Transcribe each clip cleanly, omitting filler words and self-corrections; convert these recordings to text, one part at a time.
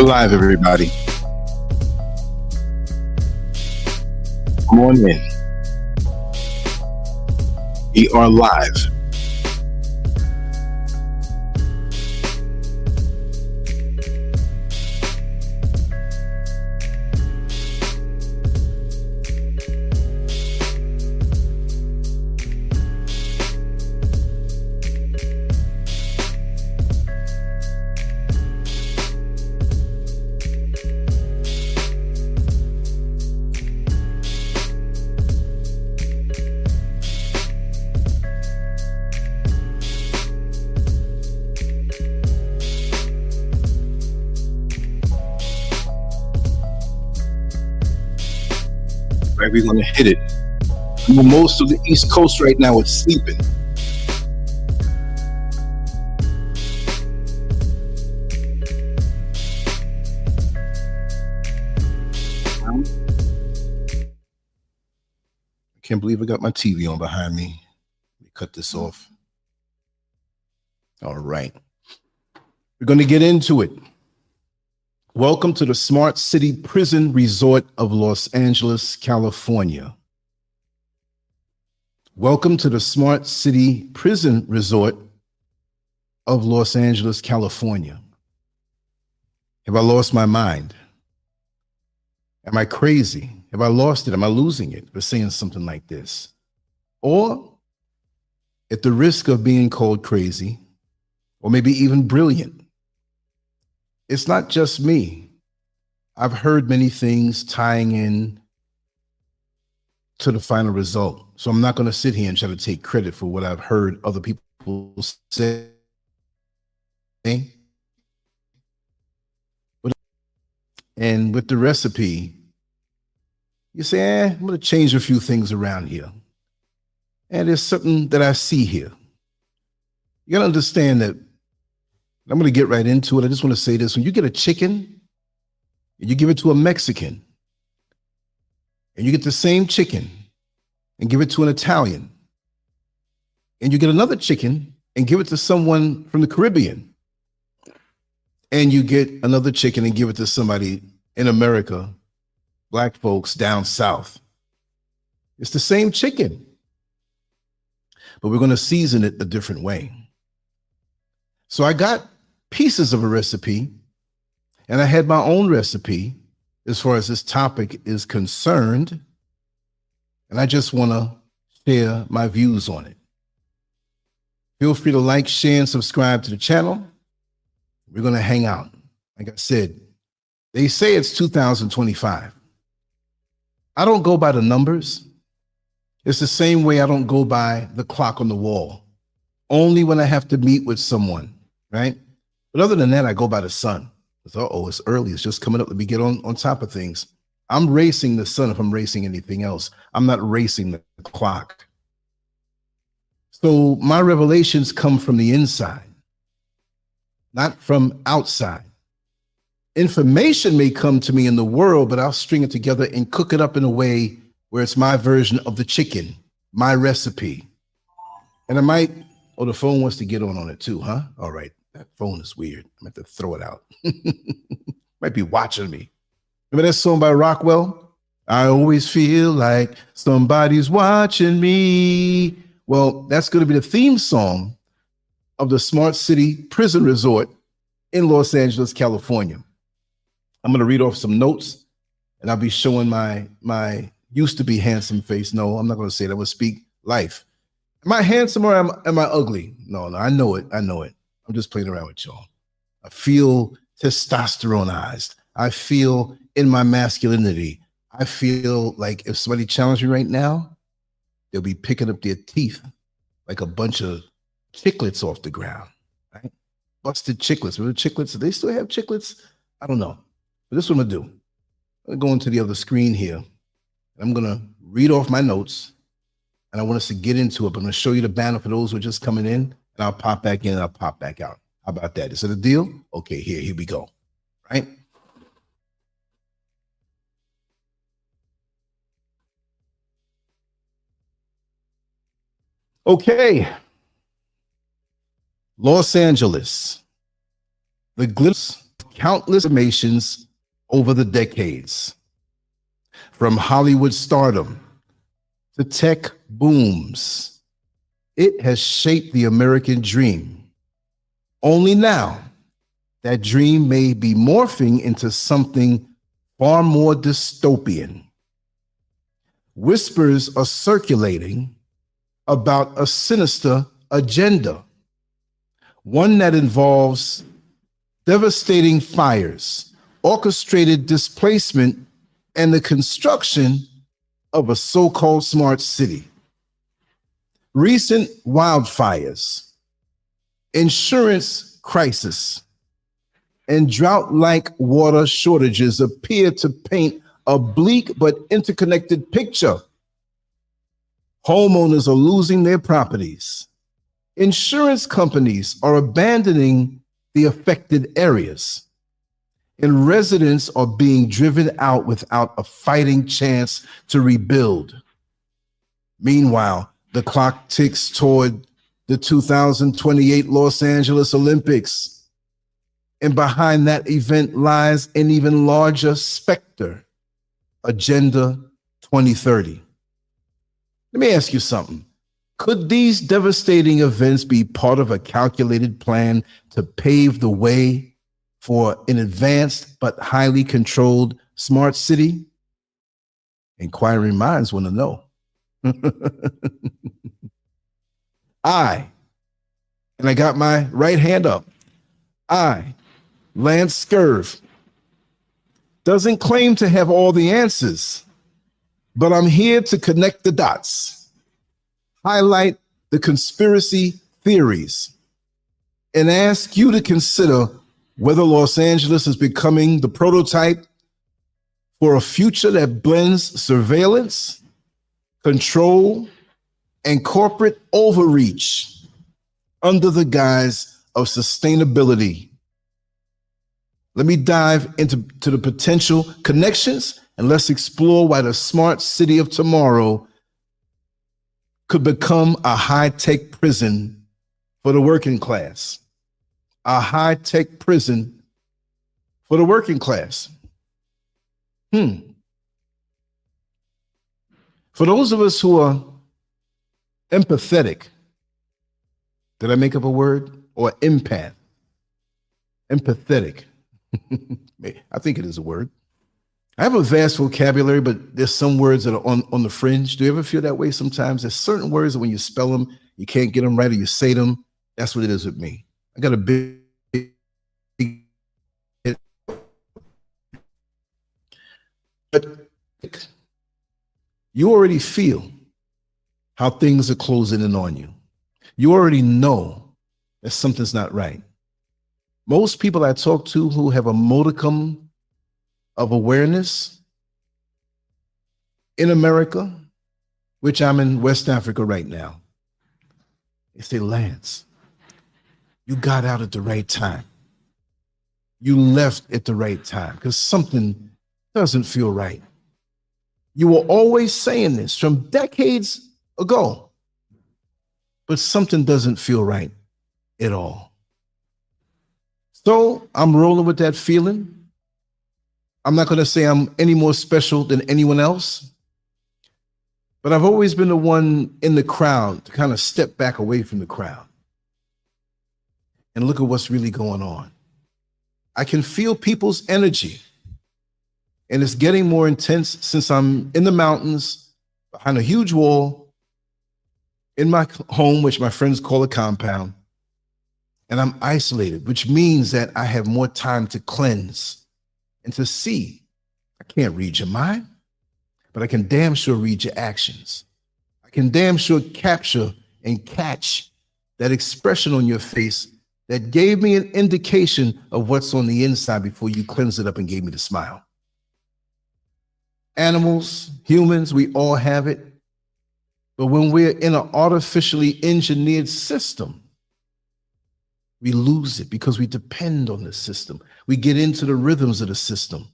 We're live, everybody. Come on in. We are live. Right, we're gonna hit it. Most of the East Coast right now is sleeping. I can't believe I got my TV on behind me. Let me cut this off. All right. We're gonna get into it. Welcome to the Smart City Prison Resort of Los Angeles, California. Welcome to the Smart City Prison Resort of Los Angeles, California. Have I lost my mind? Am I crazy? Have I lost it? Am I losing it for saying something like this? Or at the risk of being called crazy, or maybe even brilliant, it's not just me. I've heard many things tying in to the final result. So I'm not going to sit here and try to take credit for what I've heard other people say. And with the recipe, you say, I'm going to change a few things around here. And there's something that I see here. You got to understand that I'm going to get right into it. I just want to say this. When you get a chicken and you give it to a Mexican, and you get the same chicken and give it to an Italian, and you get another chicken and give it to someone from the Caribbean, and you get another chicken and give it to somebody in America, Black folks down south, it's the same chicken, but we're going to season it a different way. So I got pieces of a recipe, and I had my own recipe as far as this topic is concerned, and I just want to share my views on it. Feel free to like, share, and subscribe to the channel. We're going to hang out. Like I said, they say it's 2025. I don't go by the numbers. It's the same way I don't go by the clock on the wall. Only when I have to meet with someone, right? But other than that, I go by the sun. It's, it's early. It's just coming up. Let me get on top of things. I'm racing the sun if I'm racing anything else. I'm not racing the clock. So my revelations come from the inside, not from outside. Information may come to me in the world, but I'll string it together and cook it up in a way where it's my version of the chicken, my recipe. And I might, the phone wants to get on it too, huh? All right. That phone is weird. I'm going to have to throw it out. Might be watching me. Remember that song by Rockwell? I always feel like somebody's watching me. Well, that's going to be the theme song of the Smart City Prison Resort in Los Angeles, California. I'm going to read off some notes, and I'll be showing my used to be handsome face. No, I'm not going to say that. I'm going to speak life. Am I handsome or am I ugly? No, I know it. I know it. I'm just playing around with y'all. I feel testosteronized. I feel in my masculinity. I feel like if somebody challenged me right now, they'll be picking up their teeth like a bunch of chiclets off the ground, right? Busted chiclets. Remember chiclets? Do they still have chiclets? I don't know. But this is what I'm going to do. I'm going to go into the other screen here. I'm going to read off my notes, and I want us to get into it. But I'm going to show you the banner for those who are just coming in. And I'll pop back in and I'll pop back out. How about that? Is it a deal? Okay, here we go. Right? Okay. Los Angeles, the glimpse countless formations over the decades. From Hollywood stardom to tech booms, it has shaped the American dream. Only now, that dream may be morphing into something far more dystopian. Whispers are circulating about a sinister agenda, one that involves devastating fires, orchestrated displacement, and the construction of a so-called smart city. Recent wildfires, insurance crisis, and drought-like water shortages appear to paint a bleak but interconnected picture. Homeowners are losing their properties. Insurance companies are abandoning the affected areas, and residents are being driven out without a fighting chance to rebuild. Meanwhile, the clock ticks toward the 2028 Los Angeles Olympics. And behind that event lies an even larger specter, Agenda 2030. Let me ask you something. Could these devastating events be part of a calculated plan to pave the way for an advanced but highly controlled smart city? Inquiring minds want to know. And I got my right hand up, Lancescurv, doesn't claim to have all the answers, but I'm here to connect the dots, highlight the conspiracy theories, and ask you to consider whether Los Angeles is becoming the prototype for a future that blends surveillance, control, and corporate overreach under the guise of sustainability. Let me dive into the potential connections, and let's explore why the smart city of tomorrow could become a high-tech prison for the working class. A high-tech prison for the working class. For those of us who are empathetic, did I make up a word? Or empath? Empathetic. I think it is a word. I have a vast vocabulary, but there's some words that are on the fringe. Do you ever feel that way sometimes? There's certain words that when you spell them, you can't get them right, or you say them. That's what it is with me. I got a big but you already feel how things are closing in on you. You already know that something's not right. Most people I talk to who have a modicum of awareness in America, which I'm in West Africa right now, they say, Lance, you got out at the right time. You left at the right time because something doesn't feel right. You were always saying this from decades ago, but something doesn't feel right at all. So I'm rolling with that feeling. I'm not going to say I'm any more special than anyone else, but I've always been the one in the crowd to kind of step back away from the crowd and look at what's really going on. I can feel people's energy, and it's getting more intense since I'm in the mountains behind a huge wall in my home, which my friends call a compound. And I'm isolated, which means that I have more time to cleanse and to see. I can't read your mind, but I can damn sure read your actions. I can damn sure capture and catch that expression on your face that gave me an indication of what's on the inside before you cleansed it up and gave me the smile. Animals, humans, we all have it. But when we're in an artificially engineered system, we lose it because we depend on the system. We get into the rhythms of the system.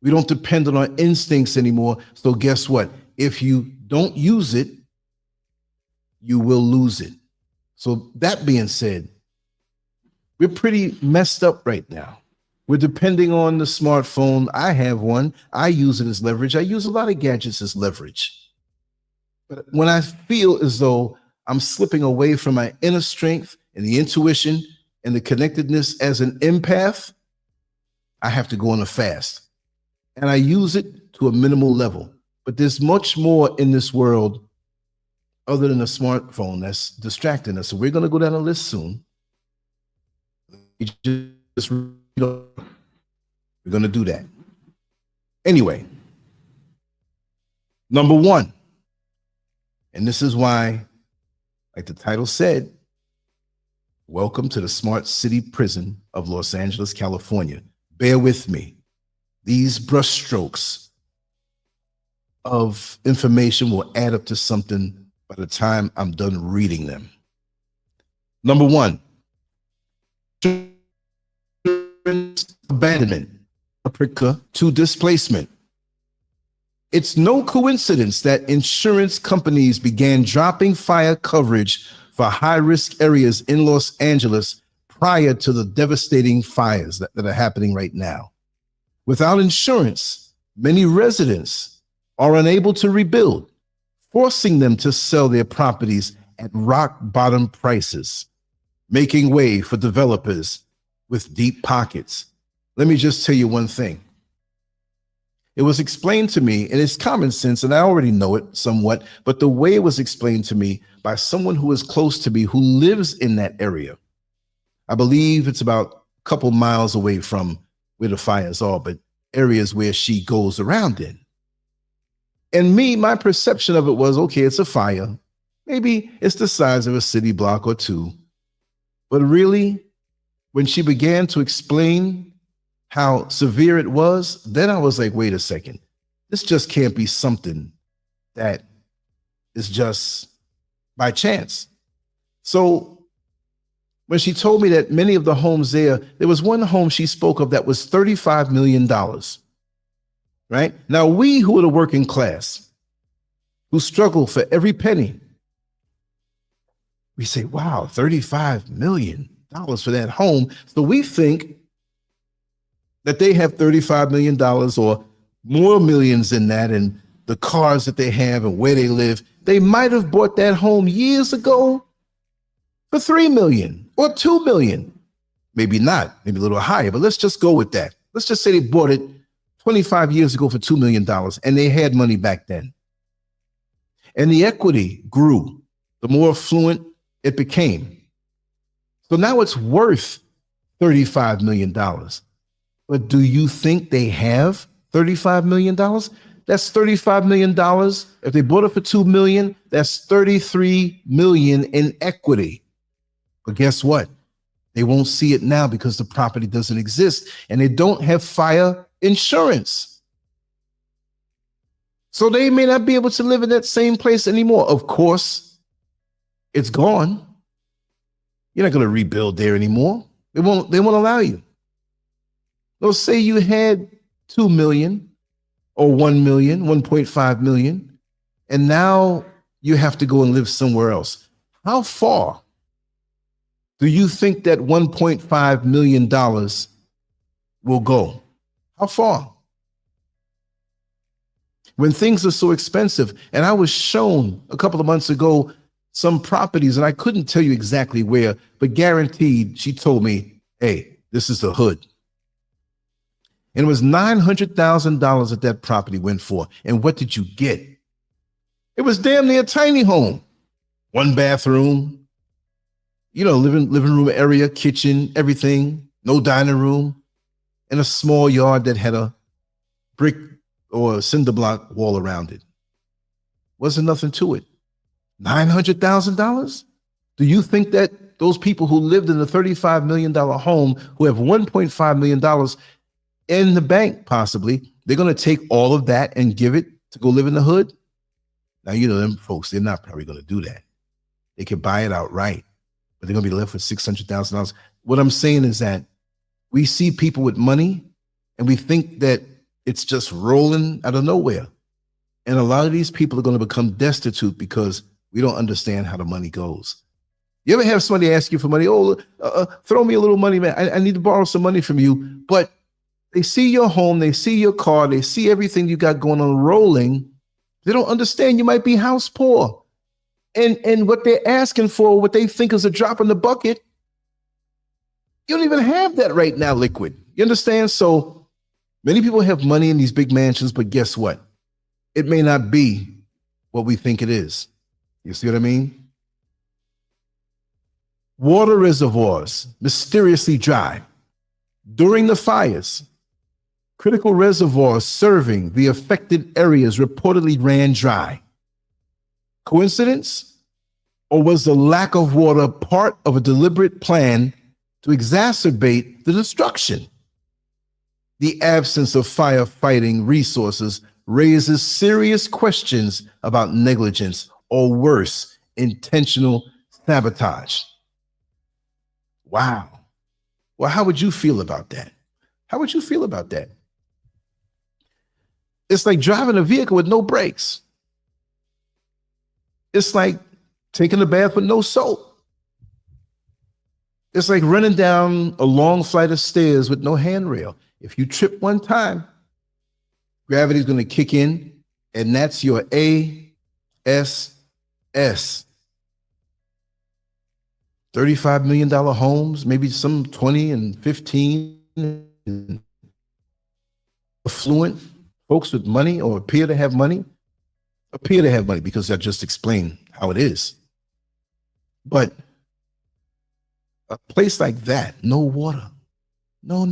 We don't depend on our instincts anymore. So guess what? If you don't use it, you will lose it. So that being said, We're pretty messed up right now. We're depending on the smartphone. I have one. I use it as leverage. I use a lot of gadgets as leverage. But when I feel as though I'm slipping away from my inner strength and the intuition and the connectedness as an empath, I have to go on a fast. And I use it to a minimal level. But there's much more in this world other than a smartphone that's distracting us. So we're going to go down a list soon. We're going to do that. Anyway, number one, and this is why, like the title said, welcome to the smart city prison of Los Angeles, California. Bear with me. These brushstrokes of information will add up to something by the time I'm done reading them. Number one, abandonment, Africa to displacement. It's no coincidence that insurance companies began dropping fire coverage for high-risk areas in Los Angeles prior to the devastating fires that are happening right now. Without insurance, many residents are unable to rebuild, forcing them to sell their properties at rock-bottom prices, making way for developers with deep pockets. Let me just tell you one thing. It was explained to me, and it's common sense, and I already know it somewhat, but the way it was explained to me by someone who is close to me, who lives in that area. I believe it's about a couple miles away from where the fires are, but areas where she goes around in. And me, my perception of it was, okay, it's a fire. Maybe it's the size of a city block or two. But really, when she began to explain how severe it was, then I was like, wait a second, this just can't be something that is just by chance. So when she told me that many of the homes there was one home she spoke of that was $35 million, right? Now, we who are the working class, who struggle for every penny, we say, wow, $35 million for that home. So we think that they have $35 million or more millions than that, and the cars that they have and where they live. They might have bought that home years ago for $3 million or $2 million. Maybe not, maybe a little higher, but let's just go with that. Let's just say they bought it 25 years ago for $2 million and they had money back then. And the equity grew, the more affluent it became. So now it's worth $35 million. But do you think they have $35 million? That's $35 million. If they bought it for $2 million, that's $33 million in equity. But guess what? They won't see it now because the property doesn't exist and they don't have fire insurance. So they may not be able to live in that same place anymore. Of course, it's gone. You're not going to rebuild there anymore. They won't allow you. Let's say you had 2 million or 1 million, 1.5 million, and now you have to go and live somewhere else. How far do you think that $1.5 million will go? How far? When things are so expensive, and I was shown a couple of months ago some properties, and I couldn't tell you exactly where, but guaranteed, she told me, hey, this is the hood. And it was $900,000 that that property went for. And what did you get? It was damn near a tiny home. 1 bathroom, living room area, kitchen, everything, no dining room, and a small yard that had a brick or a cinder block wall around it. Wasn't nothing to it. $900,000? Do you think that those people who lived in a $35 million home, who have $1.5 million in the bank, possibly, they're going to take all of that and give it to go live in the hood? Now, them folks, they're not probably going to do that. They could buy it outright, but they're going to be left with $600,000. What I'm saying is that we see people with money and we think that it's just rolling out of nowhere. And a lot of these people are going to become destitute because we don't understand how the money goes. You ever have somebody ask you for money? Oh, throw me a little money, man. I need to borrow some money from you. But they see your home, they see your car, they see everything you got going on rolling. They don't understand you might be house poor. And what they're asking for, what they think is a drop in the bucket, you don't even have that right now, liquid. You understand? So many people have money in these big mansions, but guess what? It may not be what we think it is. You see what I mean? Water reservoirs mysteriously dry. During the fires, critical reservoirs serving the affected areas reportedly ran dry. Coincidence? Or was the lack of water part of a deliberate plan to exacerbate the destruction? The absence of firefighting resources raises serious questions about negligence or worse, intentional sabotage. Wow. Well, how would you feel about that? How would you feel about that? It's like driving a vehicle with no brakes. It's like taking a bath with no soap. It's like running down a long flight of stairs with no handrail. If you trip one time, gravity's going to kick in, and that's your ASS. $35 million homes, maybe some 20 and 15. Affluent folks with money or appear to have money because I just explained how it is. But a place like that, no water. No.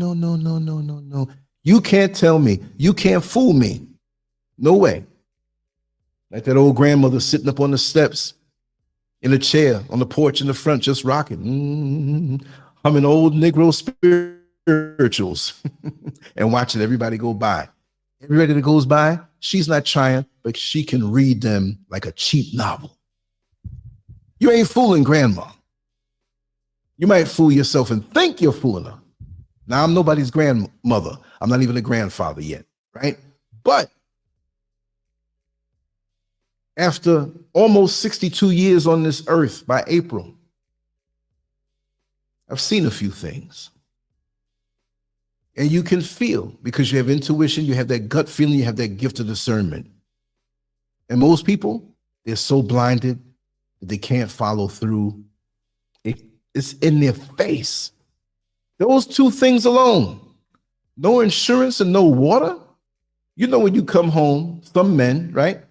You can't tell me. You can't fool me. No way. Like that old grandmother sitting up on the steps in a chair on the porch in the front, just rocking, humming old Negro spirituals and watching everybody go by. Everybody that goes by, she's not trying, but she can read them like a cheap novel. You ain't fooling grandma. You might fool yourself and think you're fooling her. Now, I'm nobody's grandmother. I'm not even a grandfather yet, right? But after almost 62 years on this earth by April, I've seen a few things. And you can feel, because you have intuition, you have that gut feeling, you have that gift of discernment. And most people, they're so blinded that they can't follow through. It's in their face. Those two things alone, no insurance and no water. You know, when you come home, some men, right?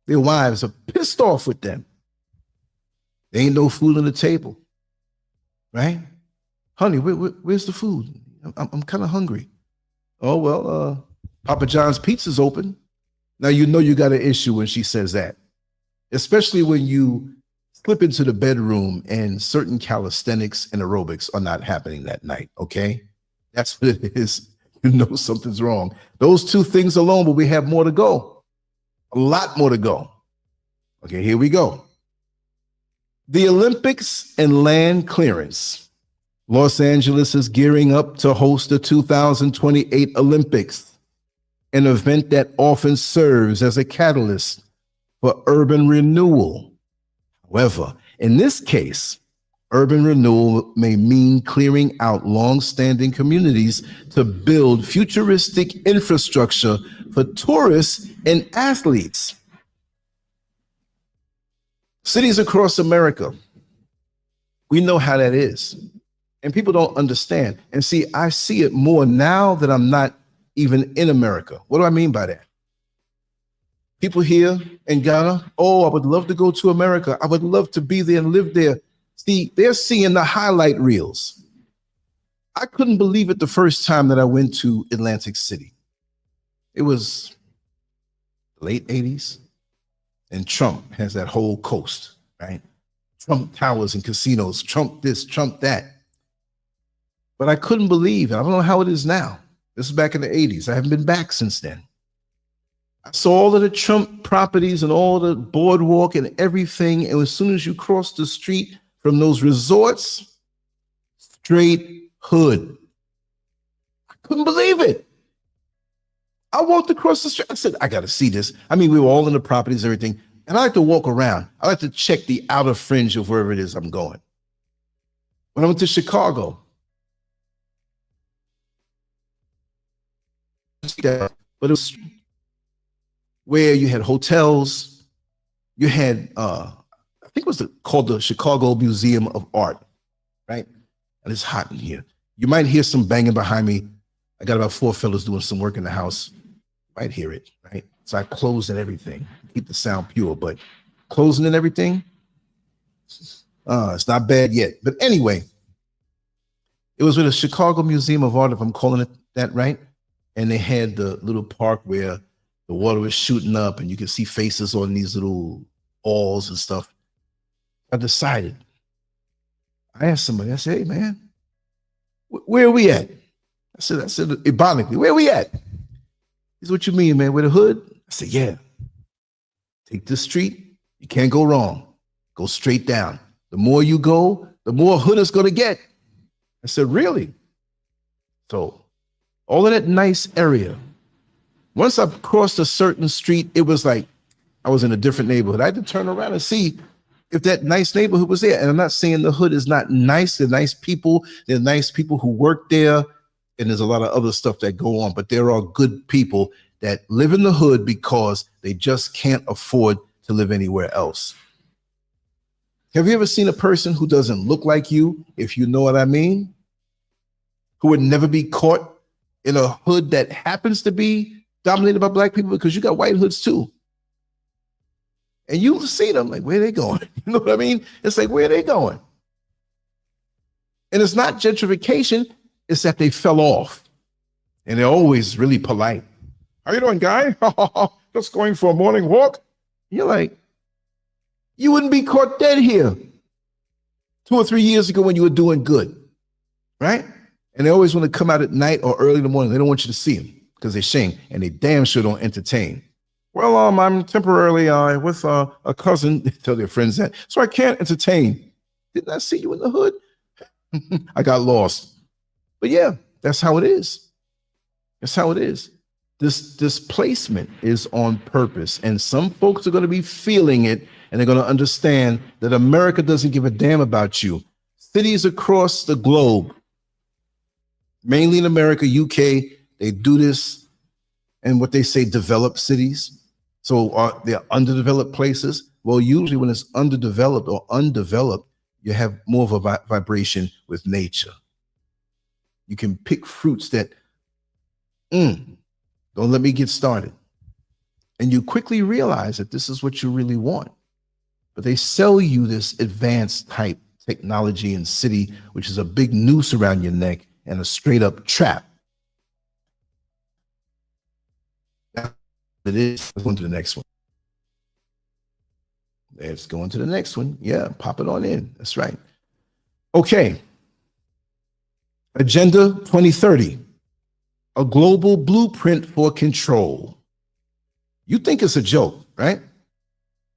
Their wives are pissed off with them. There ain't no food on the table, right? Honey, where's the food? I'm kind of hungry. Oh, well, Papa John's Pizza's open. Now, you know you got an issue when she says that, especially when you slip into the bedroom and certain calisthenics and aerobics are not happening that night, okay? That's what it is. You know something's wrong. Those two things alone, but we have more to go. A lot more to go. Okay, here we go. The Olympics and land clearance. Los Angeles is gearing up to host the 2028 Olympics, an event that often serves as a catalyst for urban renewal. However, in this case, urban renewal may mean clearing out long-standing communities to build futuristic infrastructure for tourists and athletes. Cities across America, we know how that is. And people don't understand. And see, I see it more now that I'm not even in America. What do I mean by that? People here in Ghana, oh, I would love to go to America. I would love to be there and live there. See, they're seeing the highlight reels. I couldn't believe it the first time that I went to Atlantic City. It was late 80s, and Trump has that whole coast, right? Trump towers and casinos, Trump this, Trump that. But I couldn't believe it. I don't know how it is now. This is back in the 80s. I haven't been back since then. I saw all of the Trump properties and all the boardwalk and everything. And as soon as you cross the street from those resorts, straight hood. I couldn't believe it. I walked across the street. I said, I got to see this. I mean, we were all in the properties, everything. And I like to walk around. I like to check the outer fringe of wherever it is I'm going. When I went to Chicago, but it was where you had hotels, you had, I think it was called the Chicago Museum of Art, right? And it's hot in here. You might hear some banging behind me. I got about 4 fellas doing some work in the house. You might hear it, right? So I closed and everything, keep the sound pure, but closing and everything, it's not bad yet. But anyway, it was with the Chicago Museum of Art, if I'm calling it that right. And they had the little park where the water was shooting up and you could see faces on these little walls and stuff. I decided, I asked somebody, I said, hey man, where are we at? I said, ironically, where are we at? He said, what you mean, man, with the hood? I said, yeah. Take this street, you can't go wrong. Go straight down. The more you go, the more hood it's gonna get. I said, really? So all of that nice area, once I crossed a certain street, it was like I was in a different neighborhood. I had to turn around and see if that nice neighborhood was there. And I'm not saying the hood is not nice. They're nice people. They're nice people who work there. And there's a lot of other stuff that go on, but there are good people that live in the hood because they just can't afford to live anywhere else. Have you ever seen a person who doesn't look like you, if you know what I mean? Who would never be caught in a hood that happens to be dominated by black people, because you got white hoods too. And you see them like, where are they going? You know what I mean? It's like, where are they going? And it's not gentrification, it's that they fell off. And they're always really polite. How you doing, guy? Just going for a morning walk? You're like, you wouldn't be caught dead here 2 or 3 years ago when you were doing good, right? And they always want to come out at night or early in the morning. They don't want you to see them because they're shame, and they damn sure don't entertain. Well, I'm temporarily with a cousin. They tell their friends that, so I can't entertain. Didn't I see you in the hood? I got lost. But yeah, that's how it is. That's how it is. This displacement is on purpose, and some folks are going to be feeling it, and they're going to understand that America doesn't give a damn about you. Cities across the globe, mainly in America, UK, they do this, and what they say, developed cities. So they're underdeveloped places. Well, usually when it's underdeveloped or undeveloped, you have more of a vibration with nature. You can pick fruits that, don't let me get started. And you quickly realize that this is what you really want. But they sell you this advanced type technology and city, which is a big noose around your neck and a straight up trap. It is. Let's go into the next one. Let's go into the next one. Yeah, pop it on in. That's right. Okay. Agenda 2030, a global blueprint for control. You think it's a joke, right?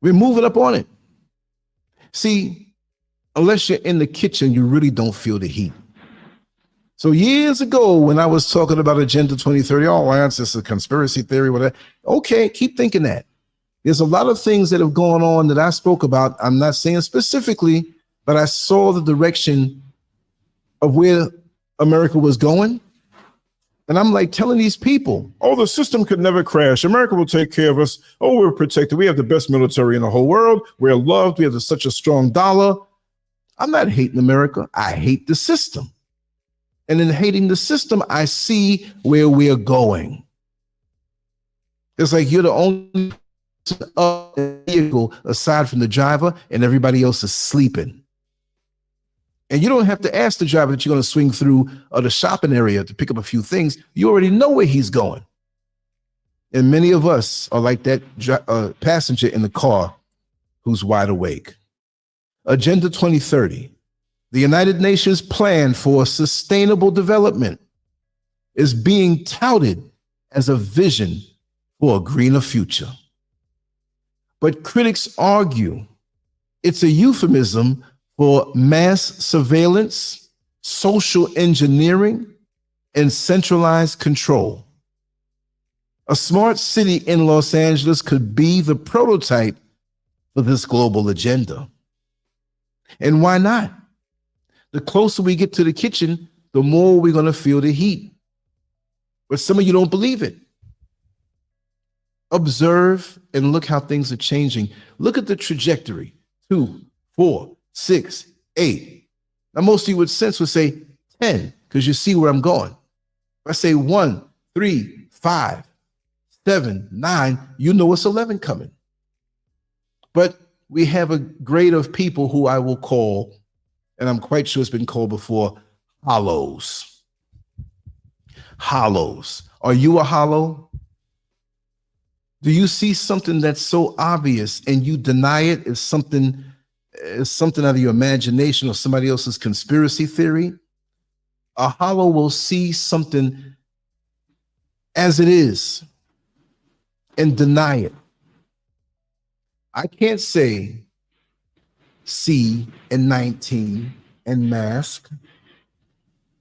We're moving up on it. See, unless you're in the kitchen, you really don't feel the heat. So years ago, when I was talking about Agenda 2030, oh, Lance, it's a conspiracy theory, whatever. Okay, keep thinking that. There's a lot of things that have gone on that I spoke about. I'm not saying specifically, but I saw the direction of where America was going. And I'm like telling these people, oh, the system could never crash. America will take care of us. Oh, we're protected. We have the best military in the whole world. We're loved. We have such a strong dollar. I'm not hating America. I hate the system. And in hating the system, I see where we're going. It's like you're the only vehicle aside from the driver, and everybody else is sleeping. And you don't have to ask the driver that you're going to swing through the shopping area to pick up a few things. You already know where he's going. And many of us are like that passenger in the car who's wide awake. Agenda 2030. The United Nations Plan for Sustainable Development is being touted as a vision for a greener future. But critics argue it's a euphemism for mass surveillance, social engineering, and centralized control. A smart city in Los Angeles could be the prototype for this global agenda. And why not? The closer we get to the kitchen, the more we're going to feel the heat. But some of you don't believe it. Observe and look how things are changing. Look at the trajectory. 2, 4, 6, 8. Now, most of you with sense would say 10, because you see where I'm going. If I say 1, 3, 5, 7, 9, you know it's 11 coming. But we have a grade of people who I will call, and I'm quite sure it's been called before, hollows. Hollows. Are you a hollow? Do you see something that's so obvious and you deny it as something out of your imagination or somebody else's conspiracy theory? A hollow will see something as it is and deny it. I can't say C and 19 and mask,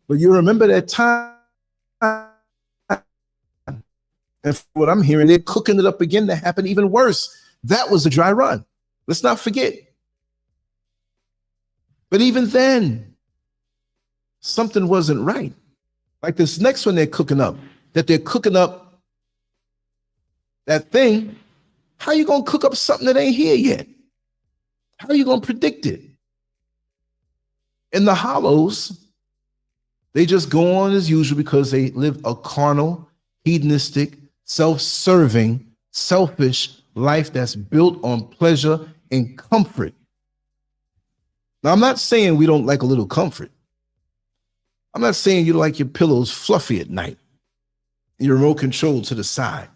but you remember that time. And for what I'm hearing, they're cooking it up again to happen even worse. That was a dry run. Let's not forget. But even then, something wasn't right. Like this next one they're cooking up, that thing. How you going to cook up something that ain't here yet? How are you going to predict it? And the hollows, they just go on as usual because they live a carnal, hedonistic, self-serving, selfish life that's built on pleasure and comfort. Now, I'm not saying we don't like a little comfort. I'm not saying you like your pillows fluffy at night, your remote control to the side,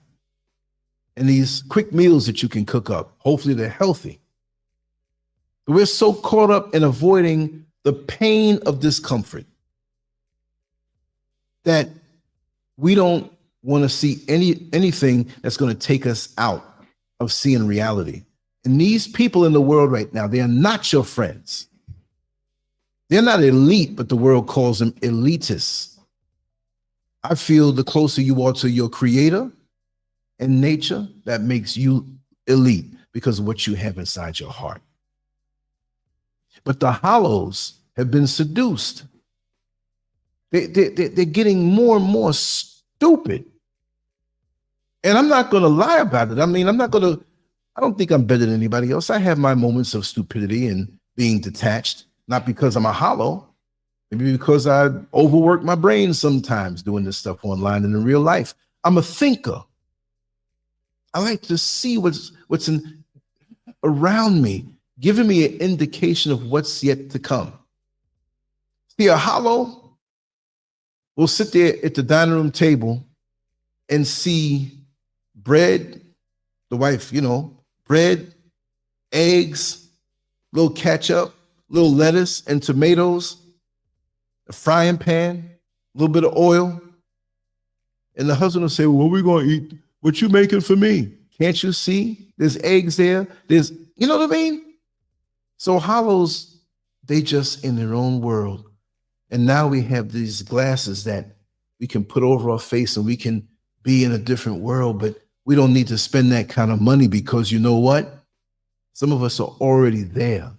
and these quick meals that you can cook up. Hopefully they're healthy. But we're so caught up in avoiding the pain of discomfort that we don't want to see anything that's going to take us out of seeing reality. And these people in the world right now, they are not your friends. They're not elite, but the world calls them elitists. I feel the closer you are to your creator and nature, that makes you elite because of what you have inside your heart. But the hollows have been seduced. They're getting more and more stupid. And I'm not going to lie about it. I mean, I don't think I'm better than anybody else. I have my moments of stupidity and being detached, not because I'm a hollow, maybe because I overwork my brain sometimes doing this stuff online and in real life. I'm a thinker. I like to see what's around me, giving me an indication of what's yet to come. See, a hollow will sit there at the dining room table and see bread, the wife, bread, eggs, little ketchup, little lettuce and tomatoes, a frying pan, a little bit of oil. And the husband will say, well, what are we going to eat? What you making for me? Can't you see? There's eggs there. There's, you know what I mean? So hollows, they just in their own world. And now we have these glasses that we can put over our face and we can be in a different world, but we don't need to spend that kind of money because you know what? Some of us are already there.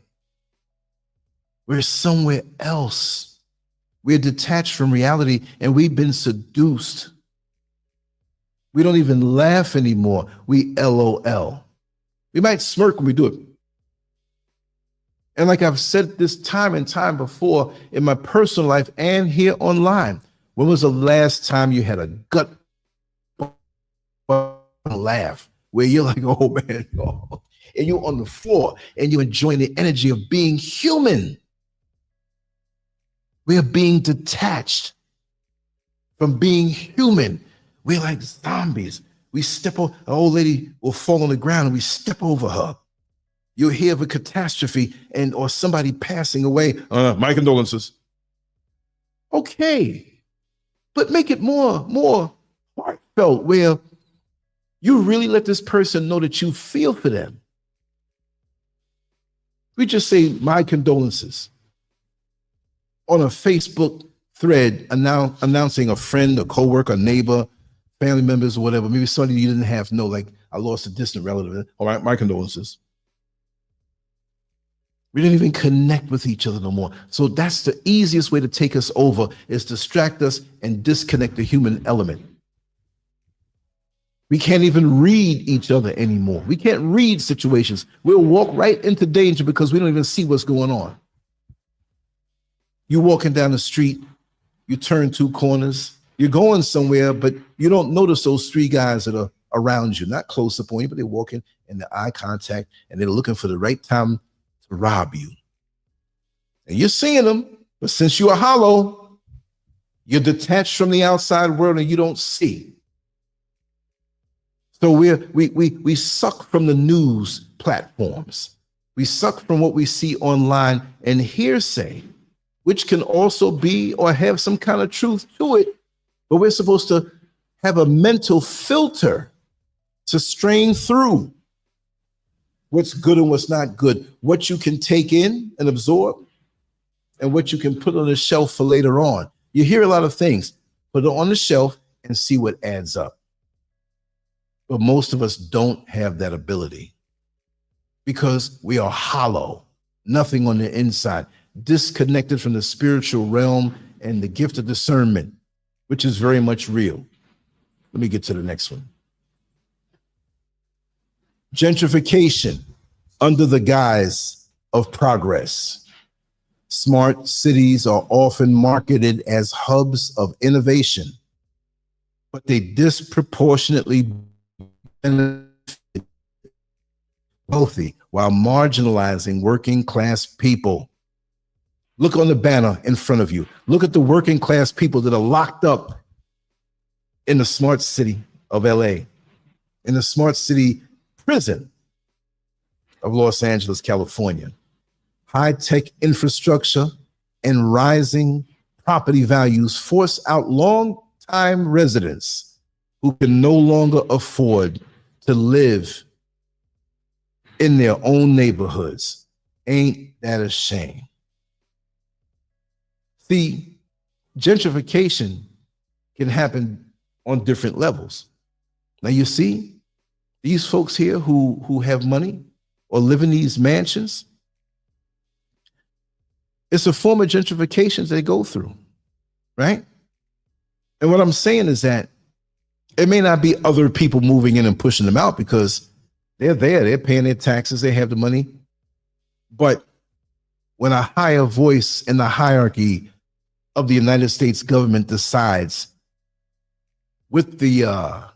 We're somewhere else. We're detached from reality and we've been seduced. We don't even laugh anymore. We LOL. We might smirk when we do it. And like I've said this time and time before in my personal life and here online, when was the last time you had a gut laugh where you're like, oh man, oh, and you're on the floor and you're enjoying the energy of being human? We are being detached from being human. We're like zombies. We step over, an old lady will fall on the ground and we step over her. You'll hear of a catastrophe or somebody passing away. My condolences. Okay, but make it more heartfelt where you really let this person know that you feel for them. We just say, my condolences on a Facebook thread announcing a friend, a coworker, a neighbor, family members or whatever, maybe somebody you didn't have know, like I lost a distant relative. All right, my condolences. We don't even connect with each other no more. So that's the easiest way to take us over, is distract us and disconnect the human element. We can't even read each other anymore. We can't read situations. We'll walk right into danger because we don't even see what's going on. You're walking down the street, you turn 2 corners, you're going somewhere, but you don't notice those 3 guys that are around you, not close up on you, but they're walking in the eye contact and they're looking for the right time to rob you. And you're seeing them, but since you are hollow, you're detached from the outside world and you don't see. So we suck from the news platforms. We suck from what we see online and hearsay, which can also be or have some kind of truth to it. But we're supposed to have a mental filter to strain through what's good and what's not good, what you can take in and absorb, and what you can put on the shelf for later on. You hear a lot of things, put it on the shelf and see what adds up. But most of us don't have that ability because we are hollow, nothing on the inside, disconnected from the spiritual realm and the gift of discernment, which is very much real. Let me get to the next one. Gentrification under the guise of progress. Smart cities are often marketed as hubs of innovation, but they disproportionately benefit wealthy while marginalizing working class people. Look on the banner in front of you. Look at the working class people that are locked up in the smart city of LA, in the smart city prison of Los Angeles, California. High-tech infrastructure and rising property values force out long-time residents who can no longer afford to live in their own neighborhoods. Ain't that a shame? See, gentrification can happen on different levels. Now you see, these folks here who have money or live in these mansions, it's a form of gentrification they go through, right? And what I'm saying is that it may not be other people moving in and pushing them out because they're there, they're paying their taxes, they have the money. But when a higher voice in the hierarchy of the United States government decides with the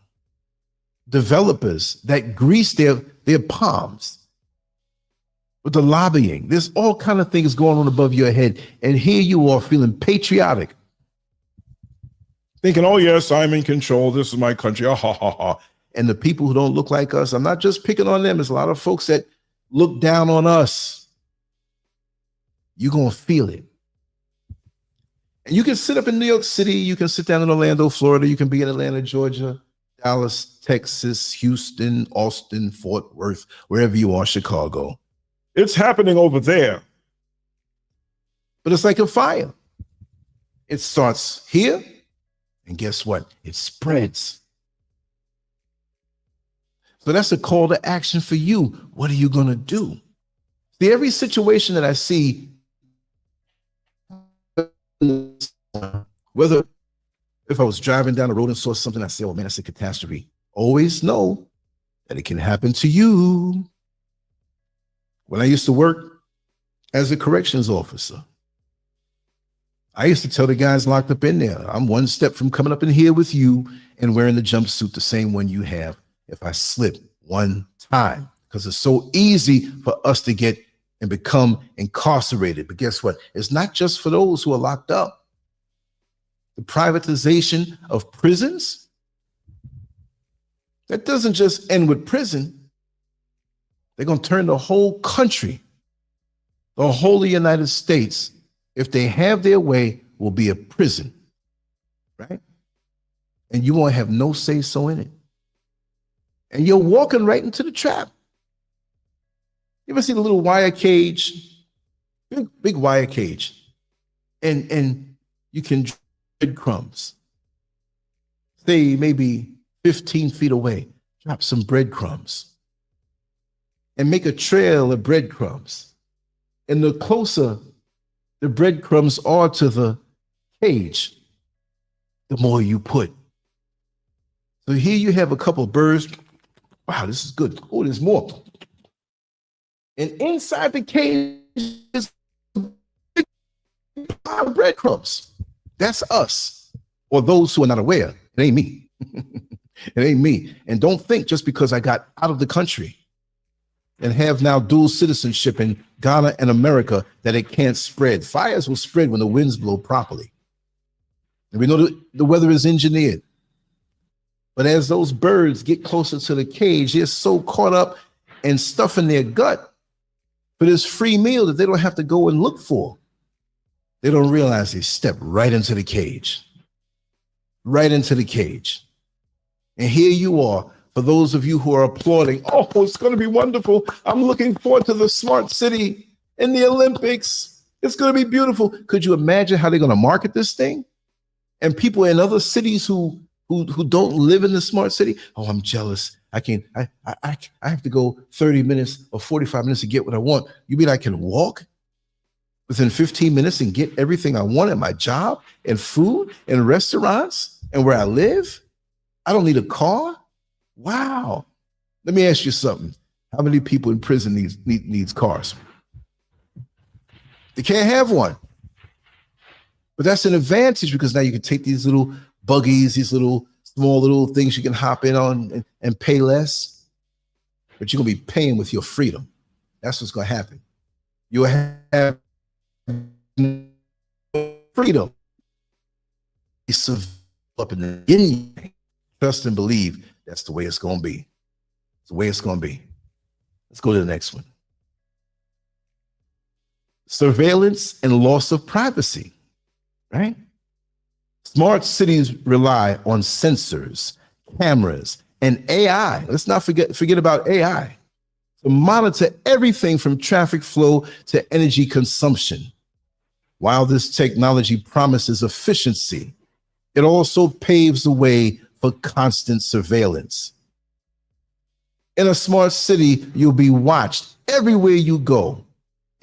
developers that grease their palms with the lobbying, there's all kind of things going on above your head. And here you are feeling patriotic, thinking, oh yes, I'm in control. This is my country. Ah, ha, ha, ha. And the people who don't look like us, I'm not just picking on them. There's a lot of folks that look down on us. You're going to feel it. And you can sit up in New York City. You can sit down in Orlando, Florida. You can be in Atlanta, Georgia, Dallas, Texas, Houston, Austin, Fort Worth, wherever you are, Chicago. It's happening over there. But it's like a fire. It starts here, and guess what? It spreads. So that's a call to action for you. What are you going to do? See, every situation that I see, whether if I was driving down the road and saw something, I say, oh man, that's a catastrophe. Always know that it can happen to you. When I used to work as a corrections officer, I used to tell the guys locked up in there, I'm one step from coming up in here with you and wearing the jumpsuit, the same one you have, if I slip one time, because it's so easy for us to get and become incarcerated. But guess what? It's not just for those who are locked up. The privatization of prisons, that doesn't just end with prison. They're going to turn the whole country, the whole United States, if they have their way, will be a prison, right? And you won't have no say-so in it. And you're walking right into the trap. You ever see the little wire cage? Big wire cage. And you can drop breadcrumbs. Say maybe 15 feet away, drop some breadcrumbs. And make a trail of breadcrumbs. And the closer the breadcrumbs are to the cage, the more you put. So here you have a couple of birds. Wow, this is good. Oh, there's more. And inside the cage is a big pile of breadcrumbs. That's us, or those who are not aware. It ain't me. It ain't me. And don't think just because I got out of the country and have now dual citizenship in Ghana and America that it can't spread. Fires will spread when the winds blow properly. And we know the weather is engineered. But as those birds get closer to the cage, they're so caught up and stuffing their gut for this free meal that they don't have to go and look for. They don't realize they step right into the cage. Right into the cage. And here you are, for those of you who are applauding, oh, it's going to be wonderful. I'm looking forward to the smart city in the Olympics. It's going to be beautiful. Could you imagine how they're going to market this thing? And people in other cities who don't live in the smart city, oh, I'm jealous. I have to go 30 minutes or 45 minutes to get what I want. You mean I can walk within 15 minutes and get everything I want at my job and food and restaurants and where I live? I don't need a car? Wow. Let me ask you something. How many people in prison needs cars? They can't have one. But that's an advantage because now you can take these little buggies, these little small little things you can hop in on and pay less. But you're going to be paying with your freedom. That's what's going to happen. You'll have freedom. It's up in the beginning. Trust and believe that's the way it's going to be. It's the way it's going to be. Let's go to the next one. Surveillance and loss of privacy, right? Smart cities rely on sensors, cameras, and AI. Let's not forget about AI to monitor everything from traffic flow to energy consumption. While this technology promises efficiency, it also paves the way for constant surveillance. In a smart city, you'll be watched everywhere you go,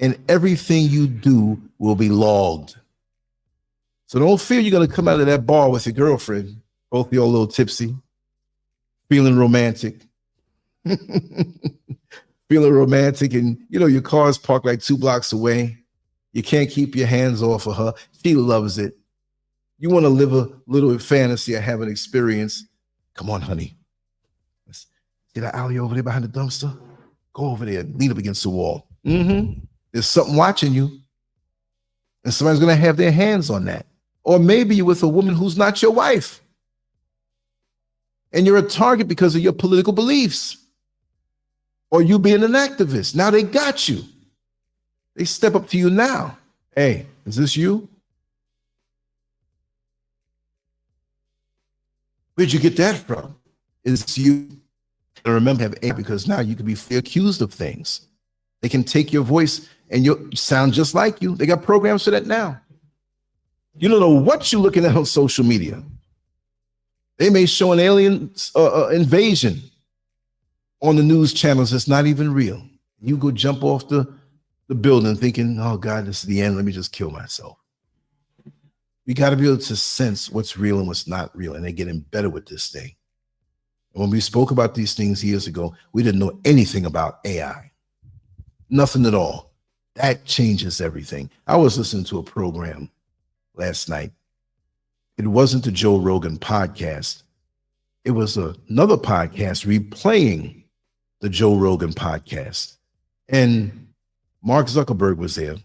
and everything you do will be logged. So don't fear you're going to come out of that bar with your girlfriend, both of you a little tipsy, feeling romantic, feeling romantic, and your car's parked like 2 blocks away. You can't keep your hands off of her. She loves it. You want to live a little fantasy or have an experience. Come on, honey. See that alley over there behind the dumpster? Go over there and lean up against the wall. There's something watching you. And somebody's going to have their hands on that. Or maybe you're with a woman who's not your wife. And you're a target because of your political beliefs. Or you being an activist. Now they got you. They step up to you now. Hey, is this you? Where'd you get that from? Is you? And remember, have A, because now you can be accused of things. They can take your voice and you sound just like you. They got programs for that now. You don't know what you're looking at on social media. They may show an alien invasion on the news channels that's not even real. You go jump off the building thinking, oh God, this is the end. Let me just kill myself. You got to be able to sense what's real and what's not real, and they're getting better with this thing. And when we spoke about these things years ago, we didn't know anything about AI. Nothing at all. That changes everything. I was listening to a program last night. It wasn't the Joe Rogan podcast. It was another podcast replaying the Joe Rogan podcast. And Mark Zuckerberg was there.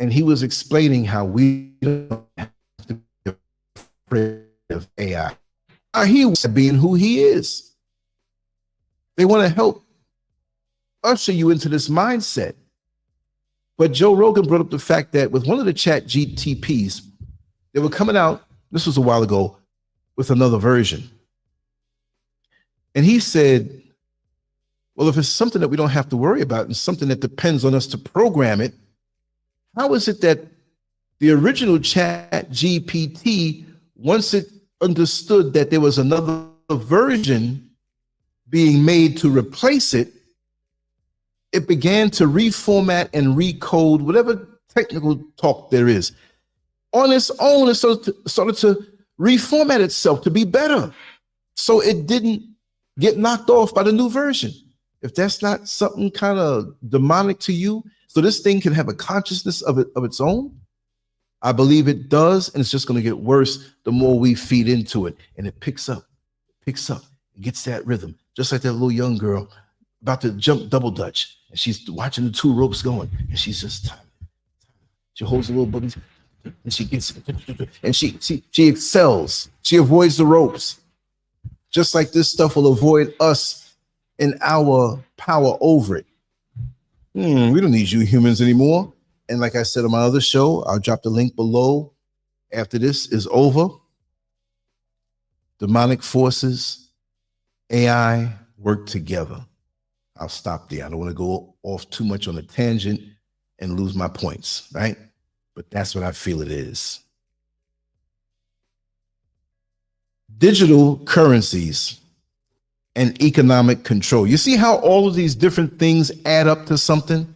And he was explaining how we don't have to be afraid of AI. He was being who he is. They want to help usher you into this mindset. But Joe Rogan brought up the fact that with one of the chat GTPs, they were coming out, this was a while ago, with another version. And he said, well, if it's something that we don't have to worry about and something that depends on us to program it, how is it that the original chat GPT, once it understood that there was another version being made to replace it, it began to reformat and recode whatever technical talk there is. On its own, it started to reformat itself to be better. So it didn't get knocked off by the new version. If that's not something kind of demonic to you, so this thing can have a consciousness of its own, I believe it does, and it's just going to get worse the more we feed into it. And it picks up, it gets that rhythm, just like that little young girl about to jump double dutch, and she's watching the two ropes going, and she's just timing. She holds the little boobies, and she gets, and she excels. She avoids the ropes, just like this stuff will avoid us in our power over it. We don't need you humans anymore. And like I said on my other show, I'll drop the link below after this is over. Demonic forces, AI work together. I'll stop there. I don't want to go off too much on a tangent and lose my points, right? But that's what I feel it is. Digital currencies and economic control. You see how all of these different things add up to something?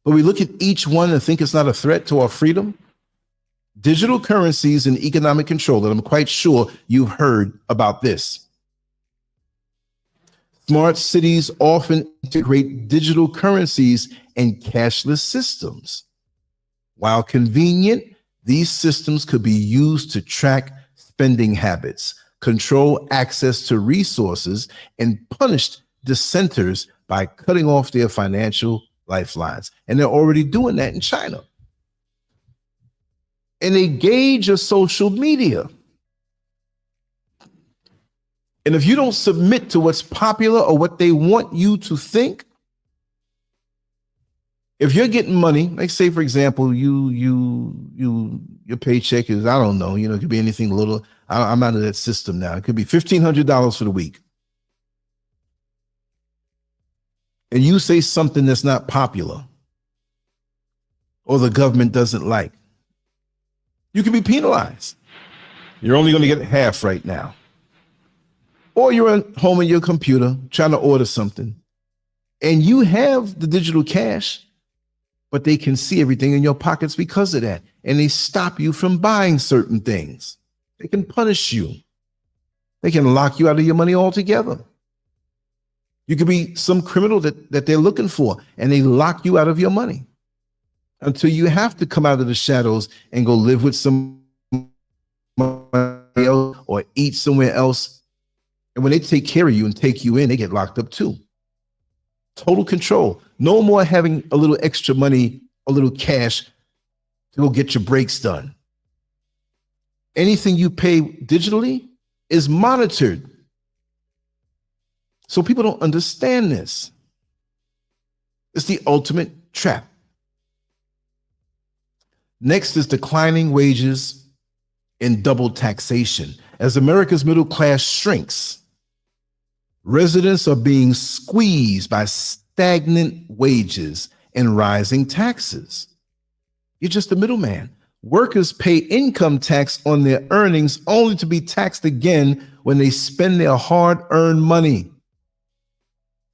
But we look at each one and think it's not a threat to our freedom. Digital currencies and economic control, and I'm quite sure you've heard about this. Smart cities often integrate digital currencies and cashless systems. While convenient, these systems could be used to track spending habits, control access to resources, and punish dissenters by cutting off their financial lifelines. And they're already doing that in China. And they gauge your social media. And if you don't submit to what's popular or what they want you to think, if you're getting money, like say, for example, your paycheck is, I don't know, it could be anything little. I'm out of that system now. It could be $1,500 for the week. And you say something that's not popular or the government doesn't like, you can be penalized. You're only going to get half right now. Or you're at home on your computer trying to order something and you have the digital cash, but they can see everything in your pockets because of that. And they stop you from buying certain things. They can punish you. They can lock you out of your money altogether. You could be some criminal that they're looking for, and they lock you out of your money until you have to come out of the shadows and go live with somebody else or eat somewhere else. And when they take care of you and take you in, they get locked up too. Total control. No more having a little extra money, a little cash to go get your breaks done. Anything you pay digitally is monitored. So people don't understand this. It's the ultimate trap. Next is declining wages and double taxation. As America's middle class shrinks, residents are being squeezed by stagnant wages and rising taxes. You're just a middleman. Workers pay income tax on their earnings only to be taxed again when they spend their hard-earned money.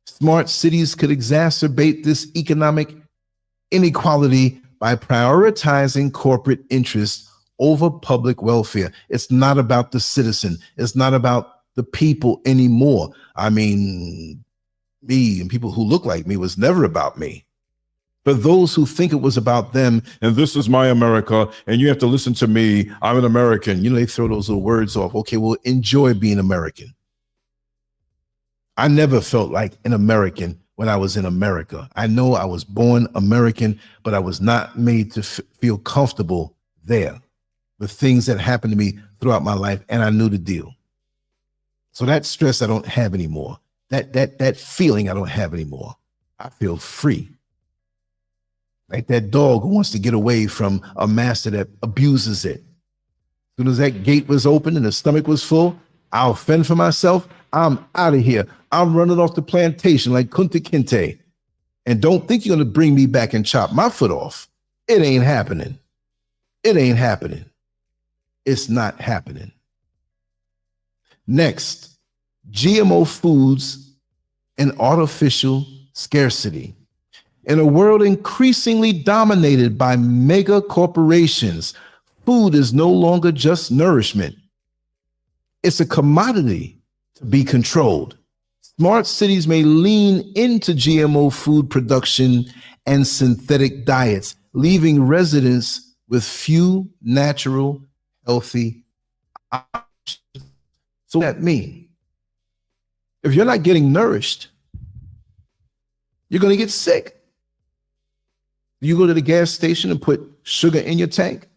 Smart cities could exacerbate this economic inequality by prioritizing corporate interests over public welfare. It's not about the citizen. It's not about the people anymore. I mean, me and people who look like me was never about me. But those who think it was about them, and this is my America, and you have to listen to me, I'm an American. They throw those little words off. Okay, well, enjoy being American. I never felt like an American when I was in America. I know I was born American, but I was not made to feel comfortable there. The things that happened to me throughout my life, and I knew the deal. So that stress I don't have anymore. That feeling I don't have anymore. I feel free. Like that dog who wants to get away from a master that abuses it. As soon as that gate was open and the stomach was full, I'll fend for myself. I'm out of here. I'm running off the plantation like Kunta Kinte. And don't think you're going to bring me back and chop my foot off. It ain't happening. It ain't happening. It's not happening. Next, GMO foods and artificial scarcity. In a world increasingly dominated by mega corporations, food is no longer just nourishment. It's a commodity to be controlled. Smart cities may lean into GMO food production and synthetic diets, leaving residents with few natural, healthy options. So what that means, if you're not getting nourished, you're going to get sick. You go to the gas station and put sugar in your tank.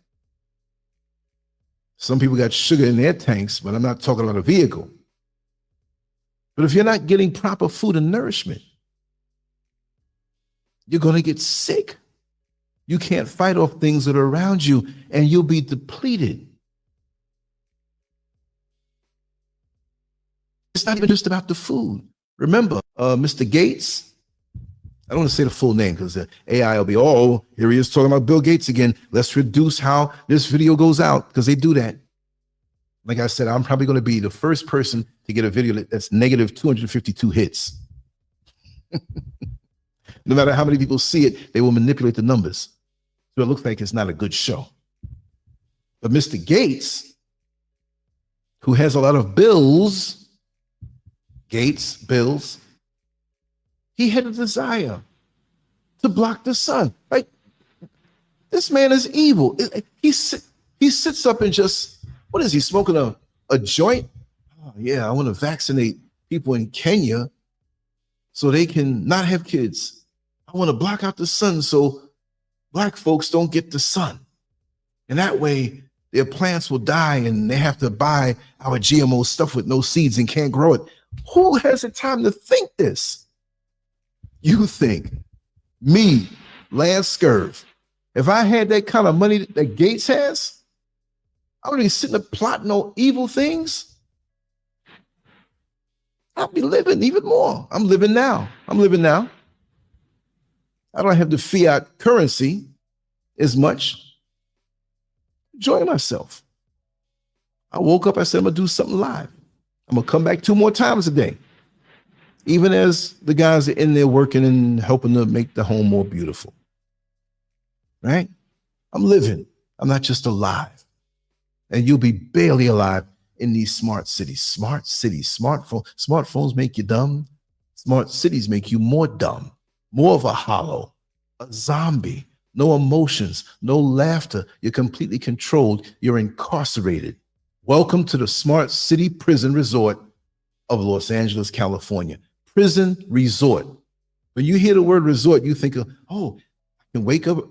Some people got sugar in their tanks, but I'm not talking about a vehicle. But if you're not getting proper food and nourishment, you're going to get sick. You can't fight off things that are around you, and you'll be depleted. It's not even just about the food. Remember, Mr. Gates, I don't want to say the full name because the AI will be, oh, here he is talking about Bill Gates again. Let's reduce how this video goes out, because they do that. Like I said, I'm probably going to be the first person to get a video that's negative 252 hits. No matter how many people see it, they will manipulate the numbers. So it looks like it's not a good show. But Mr. Gates, who has a lot of bills, bills, he had a desire to block the sun. Like, this man is evil. He sits up and just, what is he, smoking a joint? Oh, yeah, I want to vaccinate people in Kenya so they can not have kids. I want to block out the sun so Black folks don't get the sun. And that way their plants will die and they have to buy our GMO stuff with no seeds and can't grow it. Who has the time to think this? You think, me, Lancescurv, if I had that kind of money that Gates has, I would be sitting there plotting on evil things. I'd be living even more. I'm living now. I don't have the fiat currency as much. Enjoying myself. I woke up, I said, I'm gonna do something live. I'm gonna come back 2 more times a day. Even as the guys are in there working and helping to make the home more beautiful. Right? I'm living. I'm not just alive. And you'll be barely alive in these smart cities. Smart cities, smartphones make you dumb. Smart cities make you more dumb, more of a hollow, a zombie, no emotions, no laughter. You're completely controlled. You're incarcerated. Welcome to the Smart City Prison Resort of Los Angeles, California. Prison resort. When you hear the word resort, you think of, oh, I can wake up at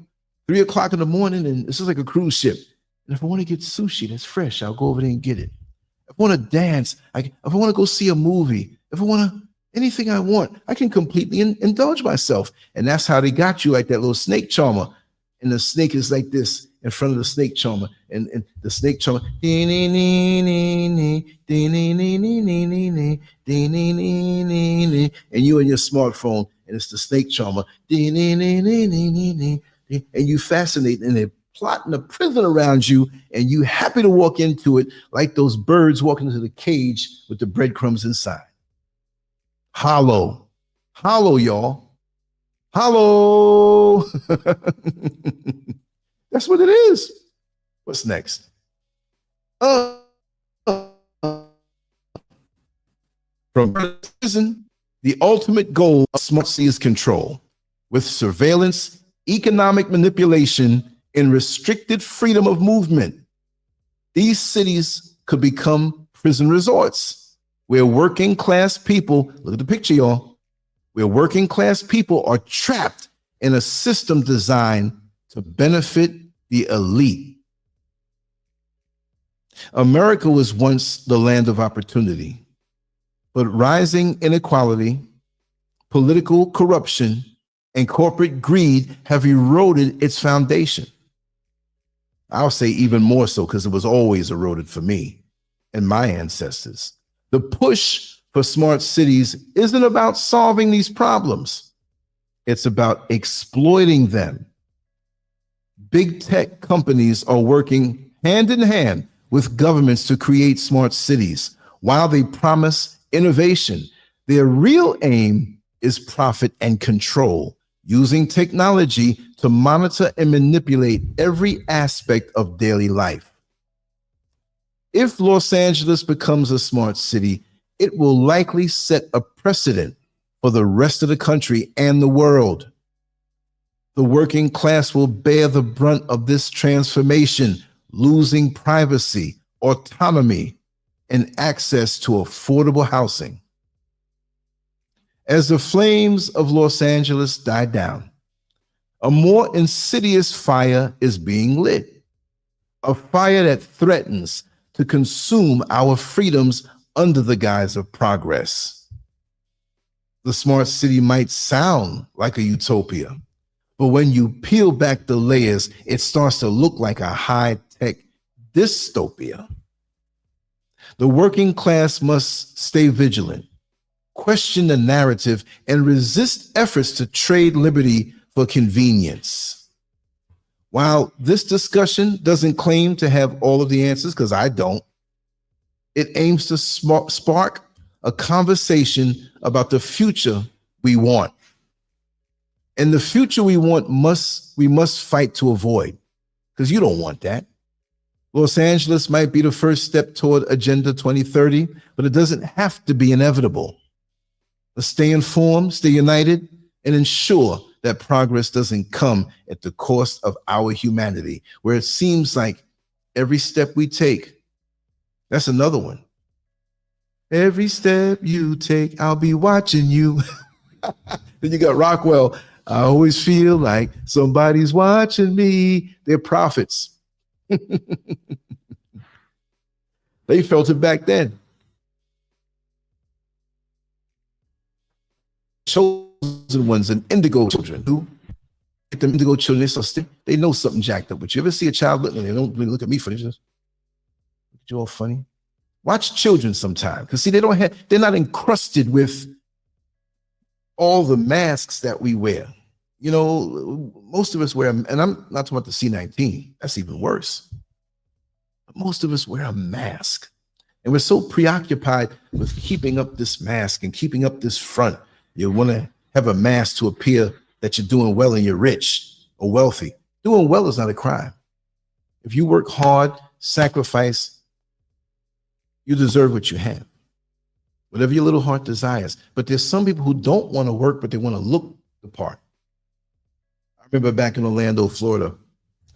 3 o'clock in the morning and this is like a cruise ship. And if I want to get sushi that's fresh, I'll go over there and get it. If I want to dance, if I want to go see a movie, if I want to, anything I want, I can completely indulge myself. And that's how they got you, like that little snake charmer. And the snake is like this in front of the snake charmer. And the snake charmer, and you and your smartphone, and it's the snake charmer, and you fascinate, and they're plotting a prison around you, and you happy to walk into it like those birds walking into the cage with the breadcrumbs inside. Hollow, y'all. Hollow. That's what it is. What's next? From prison, the ultimate goal of smart city is control, with surveillance, economic manipulation, and restricted freedom of movement. These cities could become prison resorts where working class people, look at the picture, y'all, where working class people are trapped in a system designed to benefit the elite. America was once the land of opportunity, but rising inequality, political corruption, and corporate greed have eroded its foundation. I'll say even more so because it was always eroded for me and my ancestors. The push for smart cities isn't about solving these problems. It's about exploiting them. Big tech companies are working hand in hand with governments to create smart cities. While they promise innovation, their real aim is profit and control. using technology to monitor and manipulate every aspect of daily life. If Los Angeles becomes a smart city, it will likely set a precedent for the rest of the country and the world. The working class will bear the brunt of this transformation, losing privacy, autonomy, and access to affordable housing. As the flames of Los Angeles die down, a more insidious fire is being lit, a fire that threatens to consume our freedoms under the guise of progress. The smart city might sound like a utopia, but when you peel back the layers, it starts to look like a high-tech dystopia. The working class must stay vigilant, question the narrative, and resist efforts to trade liberty for convenience. While this discussion doesn't claim to have all of the answers, because I don't, it aims to spark a conversation about the future we want. And the future we want we must fight to avoid, because you don't want that. Los Angeles might be the first step toward Agenda 2030, but it doesn't have to be inevitable. Let's stay informed, stay united, and ensure that progress doesn't come at the cost of our humanity, where it seems like every step we take, that's another one. Every step you take, I'll be watching you. Then you got Rockwell. I always feel like somebody's watching me. They're prophets. They felt it back then. Chosen ones and indigo children who get them indigo children, they know something jacked up with you. Ever see a child look and they don't really look at me for this? Look at you all funny. Watch children sometime, because see, they're not encrusted with all the masks that we wear. You know, most of us wear, and I'm not talking about the C-19, that's even worse. But most of us wear a mask, and we're so preoccupied with keeping up this mask and keeping up this front. You want to have a mask to appear that you're doing well and you're rich or wealthy. Doing well is not a crime. If you work hard, sacrifice, you deserve what you have, whatever your little heart desires. But there's some people who don't want to work, but they want to look the part. I remember back in Orlando, Florida,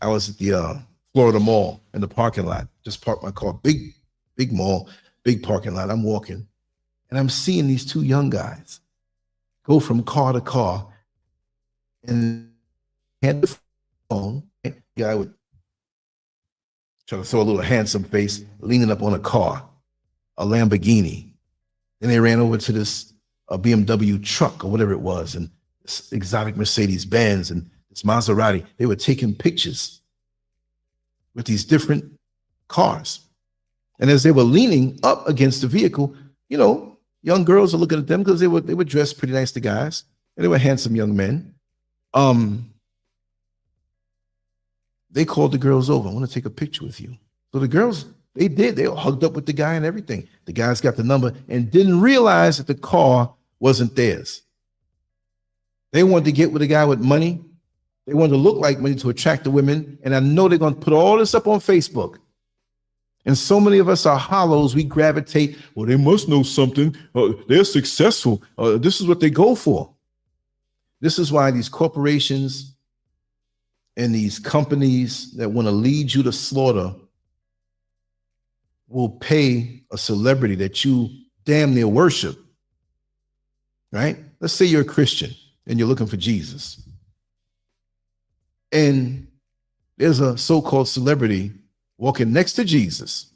I was at the Florida Mall in the parking lot, just parked my car, big mall, big parking lot. I'm walking and I'm seeing these two young guys go from car to car and hand the phone. The guy would try to throw a little handsome face, leaning up on a car, a Lamborghini. Then they ran over to this BMW truck or whatever it was, and this exotic Mercedes Benz and this Maserati. They were taking pictures with these different cars. And as they were leaning up against the vehicle, you know, young girls are looking at them because they were dressed pretty nice, the guys, and they were handsome young men. They called the girls over. I want to take a picture with you. So the girls, they did. They all hugged up with the guy and everything. The guys got the number and didn't realize that the car wasn't theirs. They wanted to get with a guy with money. They wanted to look like money to attract the women. And I know they're going to put all this up on Facebook. And so many of us are hollows. We gravitate. Well, they must know something. They're successful. This is what they go for. This is why these corporations and these companies that want to lead you to slaughter will pay a celebrity that you damn near worship, right? Let's say you're a Christian and you're looking for Jesus. And there's a so-called celebrity walking next to Jesus.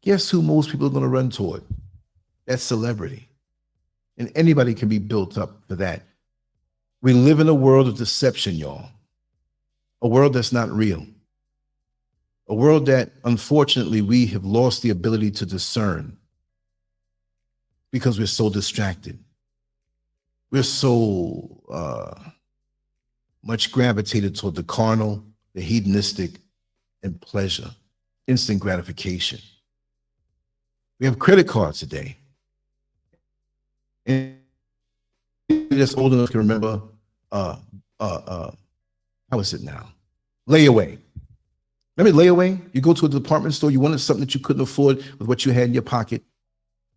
Guess who most people are going to run toward? That celebrity. And anybody can be built up for that. We live in a world of deception, y'all. A world that's not real. A world that, unfortunately, we have lost the ability to discern because we're so distracted. We're so much gravitated toward the carnal, the hedonistic, and pleasure, instant gratification. We have credit cards today. And just old enough to remember how is it now? Layaway. Remember layaway? You go to a department store, you wanted something that you couldn't afford with what you had in your pocket.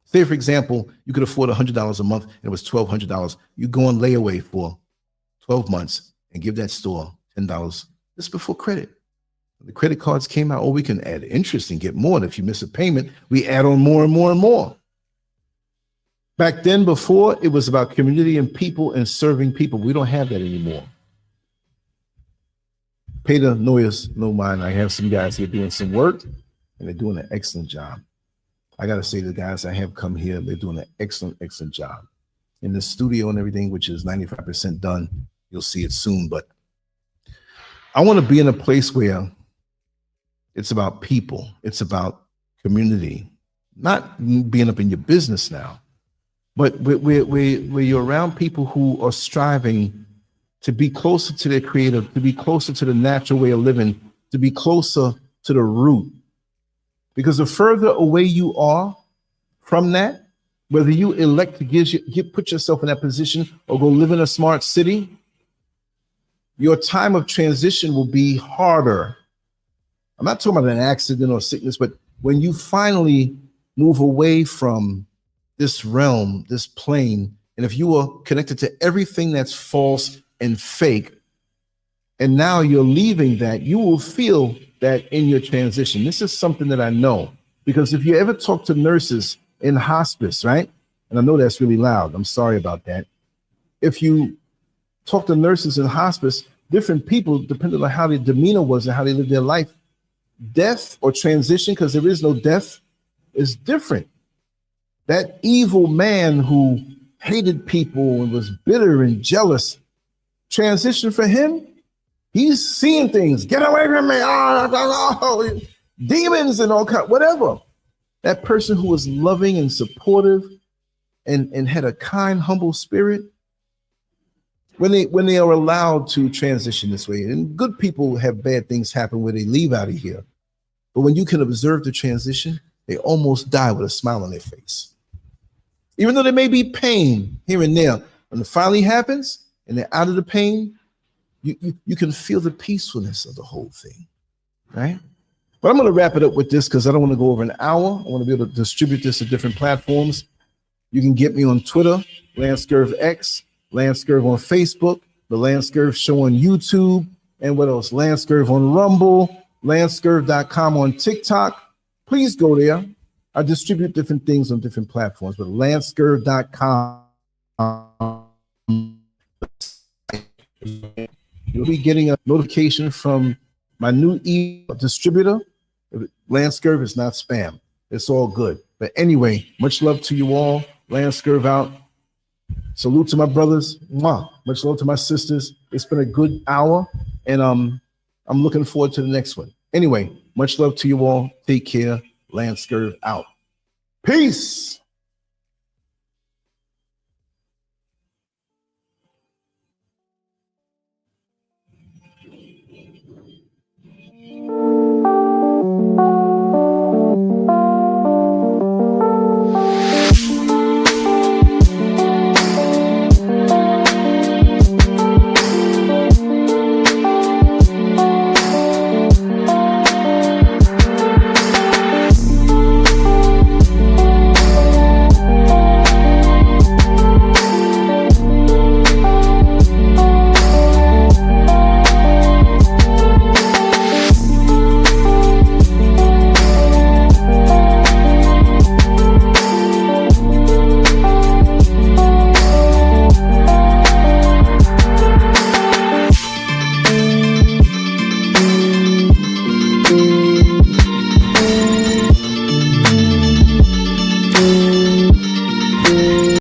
Say, for example, you could afford $100 a month and it was $1,200. You go on layaway for 12 months and give that store $10 just before credit. The credit cards came out, oh, we can add interest and get more. And if you miss a payment, we add on more and more and more. Back then, before, it was about community and people and serving people. We don't have that anymore. Pay the noise no mind. I have some guys here doing some work, and they're doing an excellent job. I got to say, the guys I have come here, they're doing an excellent, excellent job. In the studio and everything, which is 95% done, you'll see it soon. But I want to be in a place where it's about people. It's about community, not being up in your business now, but where you're around people who are striving to be closer to their creator, to be closer to the natural way of living, to be closer to the root. Because the further away you are from that, whether you elect to put yourself in that position or go live in a smart city, your time of transition will be harder. I'm not talking about an accident or sickness, but when you finally move away from this realm, this plane, and if you are connected to everything that's false and fake, and now you're leaving that, you will feel that in your transition. This is something that I know, because if you ever talk to nurses in hospice, right? And I know that's really loud. I'm sorry about that. If you talk to nurses in hospice, different people, depending on how their demeanor was and how they lived their life, death or transition, because there is no death, is different. That evil man who hated people and was bitter and jealous, transition for him, he's seeing things. Get away from me. Oh, demons and all kind, whatever. That person who was loving and supportive and had a kind, humble spirit, when they are allowed to transition this way, and good people have bad things happen where they leave out of here. But when you can observe the transition, they almost die with a smile on their face. Even though there may be pain here and there, when it finally happens and they're out of the pain, you can feel the peacefulness of the whole thing, right? But I'm going to wrap it up with this because I don't want to go over an hour. I want to be able to distribute this to different platforms. You can get me on Twitter, Lancescurv X, Lancescurv on Facebook, the Lancescurv Show on YouTube, and what else? Lancescurv on Rumble, Lancescurv.com on TikTok. Please go there. I distribute different things on different platforms, but Lancescurv.com. You'll be getting a notification from my new distributor. Lancescurv is not spam. It's all good. But anyway, much love to you all. Lancescurv out. Salute to my brothers. Mwah. Much love to my sisters. It's been a good hour, and I'm looking forward to the next one. Anyway, much love to you all. Take care. Lancescurv out. Peace.